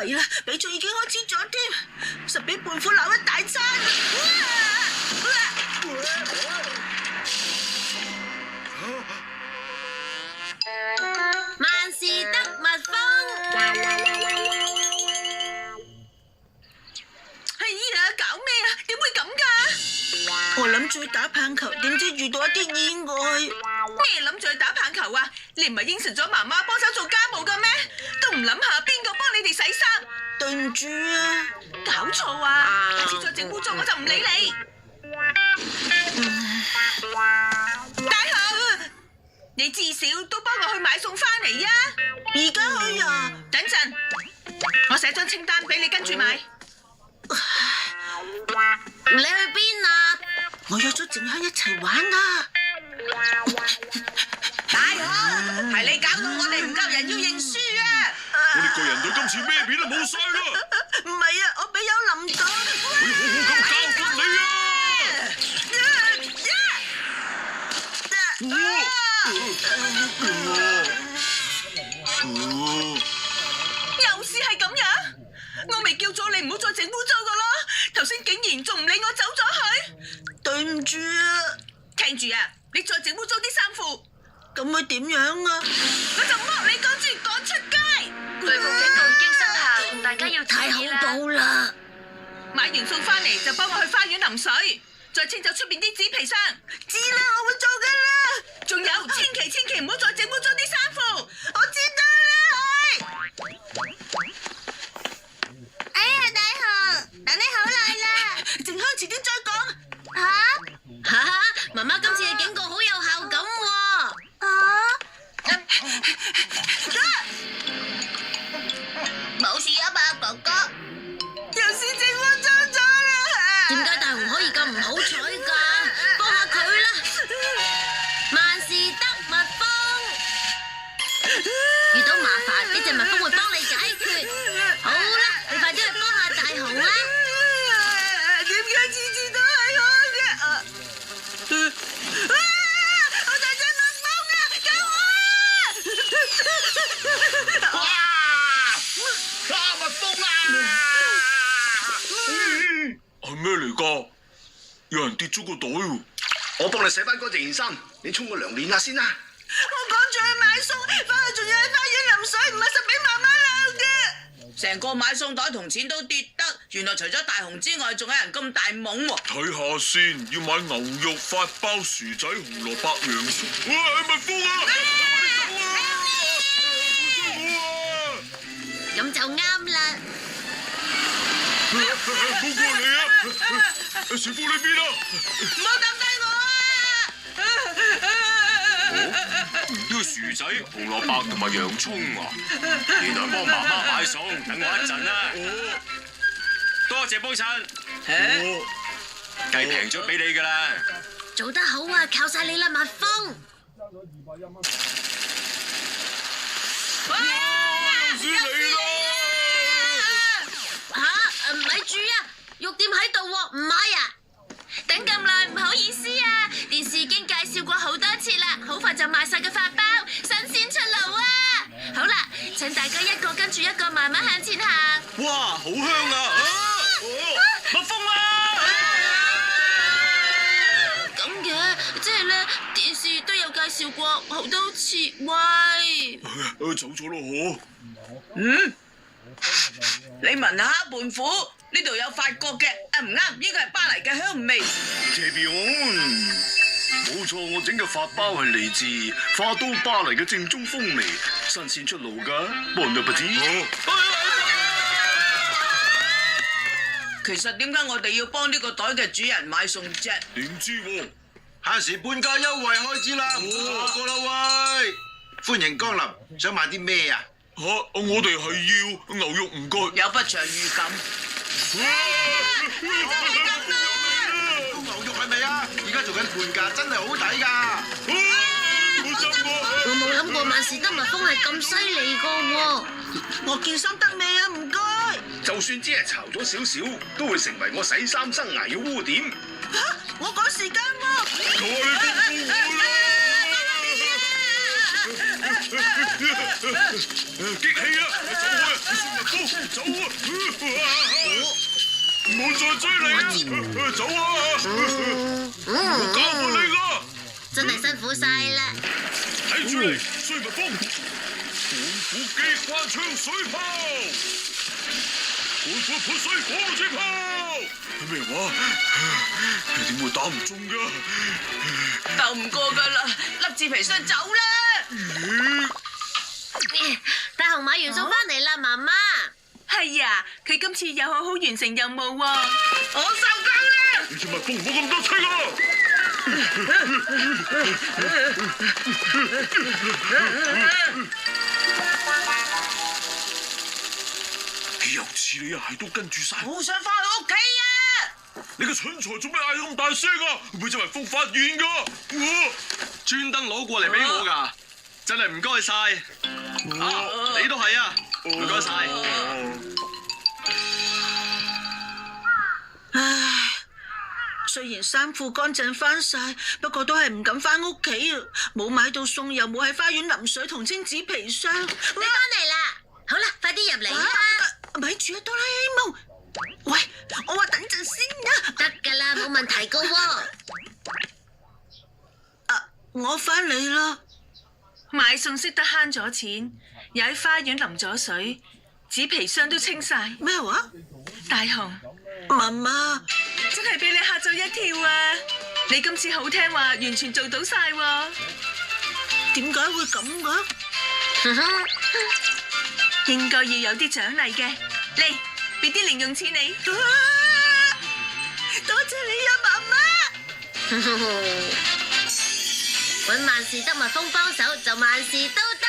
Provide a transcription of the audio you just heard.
弊啦，比賽已經開始咗添，實俾胖虎鬧一大餐。萬事得蜜蜂。哎呀，搞咩啊？點會咁㗎？我諗住去打棒球，點知遇到一啲意外。咩諗住去打棒球啊？你唔係應承咗媽媽幫手做家務㗎咩？都唔諗下邊個幫你哋洗衫？對唔住啊，搞錯啊！下次再整污糟我就唔理你。大雄，你至少都幫我去買餸翻嚟啊！而家去啊？等陣，我寫張清單俾你跟住買。你去邊啊？我約咗靜香一齊玩啊！大雄，係你搞到我哋唔夠人要認輸啊！我哋個人隊今次咩片都冇晒啦！唔係啊，我俾有淋到。會好好咁教訓你啊！又是係咁樣？我未叫咗你唔好再整污糟噶啦，頭先竟然仲唔理我走咗去？對唔住啊！聽住啊！你再整污糟啲衫褲，咁會點樣啊？我就剝你嗰住趕出街。雷暴警告已經生效，大家要太恐怖啦！買完餸翻嚟就幫我去花園淋水，再清走出邊啲紙皮箱。知啦，我會做噶啦。仲有，千祈唔好再整污糟啲衫褲。我知道啦，哎呀，大雄，等你好耐啦！靜香遲啲再講。媽媽今次嘅警告好有效感喎。冇事啊嘛，哥哥。又是整污糟咗啦！點解大雄可以咁唔好彩㗎？幫下佢啦！萬事得蜜蜂，遇到麻煩呢隻蜜蜂會幫你解決。好啦，你快啲去幫下大雄啦！點解次次都係我嘅？我大隻蜜蜂啊！救我啊！打蜜蜂啊！係咩嚟㗎？有人跌咗個袋喎！我幫你洗翻嗰件衫，你沖個涼練下先啦。我趕住去買餸，翻去仲要喺花園淋水，唔係實俾媽媽鬧嘅。成個買餸袋同錢都跌得，原來除咗大雄之外，仲有人咁大懵喎。睇下先，要買牛肉、發包、薯仔、紅蘿蔔、洋葱。哇！蜜蜂啊！咁就啱啦。高過你啊！小夫呢邊啊？唔好抌低我啊！呢個薯仔、紅蘿蔔同埋洋葱啊！原來幫媽媽買餸，等我一陣啦。多謝幫襯。計平咗俾你㗎啦。做得好啊，靠晒你啦，蜜蜂。哇！又是你啦！咪住啊！肉店喺度喎，唔買啊！等咁耐，唔好意思啊！電視已經介紹過好多次啦，好快就賣晒嘅發包，新鮮出爐啊！好啦，請大家一個跟住一個慢慢向前行。哇，好香啊！蜜蜂啊！咁嘅，即係咧，電視都有介紹過好多次，喂！走咗咯你聞下胖虎，呢度有法國嘅，唔啱，呢個係巴黎嘅香味。謝表，冇錯，我整嘅法包係嚟自花都巴黎嘅正宗風味，新鮮出爐㗎，bon appétit。其實點解我哋要幫呢個袋嘅主人買餸啫？點知喎？限時半價優惠開始啦，唔錯過啦喂！歡迎光臨，想買啲咩啊？我哋係要牛肉唔該。有不祥預感。牛肉係咪啊？而家做緊半價，真係好抵㗎！好心喎！我冇諗過萬事得蜜蜂係咁犀利㗎喎。我件衫得未啊？唔該。就算只係巢咗少少，都會成為我洗衫生涯嘅污點。我趕時間喎。求下你幫我啦！激氣啊！走開啊！孫悟空，走啊！唔好再追你啊！走啊！我教過你㗎。真係辛苦晒啦！睇住你，孫悟空，胖虎機關槍水炮，胖虎潑水火箭炮。咩話？點會打唔中㗎？鬥唔過㗎啦，粒字皮箱走啦！大雄買完餸翻嚟啦，媽媽。係啊，佢今次又好好完成任務喎。我受夠啦！你隻蜜蜂唔好咁多吹啊！又似你一係都跟住晒。好想翻去屋企啊！你個蠢材做咩嗌咁大聲啊？會俾隻蜜蜂發現㗎！專登攞過嚟俾我㗎，真係唔該晒。啊，你都係啊，唔該晒。唉，雖然衫褲乾淨翻晒，不過都係唔敢翻屋企啊！冇買到餸，又冇喺花園淋水同清紙皮箱。你翻嚟啦，好啦，快啲入嚟啦！咪住啊，哆啦 A 夢！喂，我話等陣先啊！得㗎啦，冇問題㗎喎。我翻嚟啦。買餸識得慳咗錢，又喺花園淋咗水，紙皮箱都清晒。咩話？大雄，媽媽，真係俾你嚇咗一跳啊！你今次好聽話，完全做到晒喎。點解會咁嘅？應該要有啲獎勵嘅。嚟，俾啲零用錢你。多謝你啊，媽媽。搵萬事得蜜蜂幫手，就萬事都得。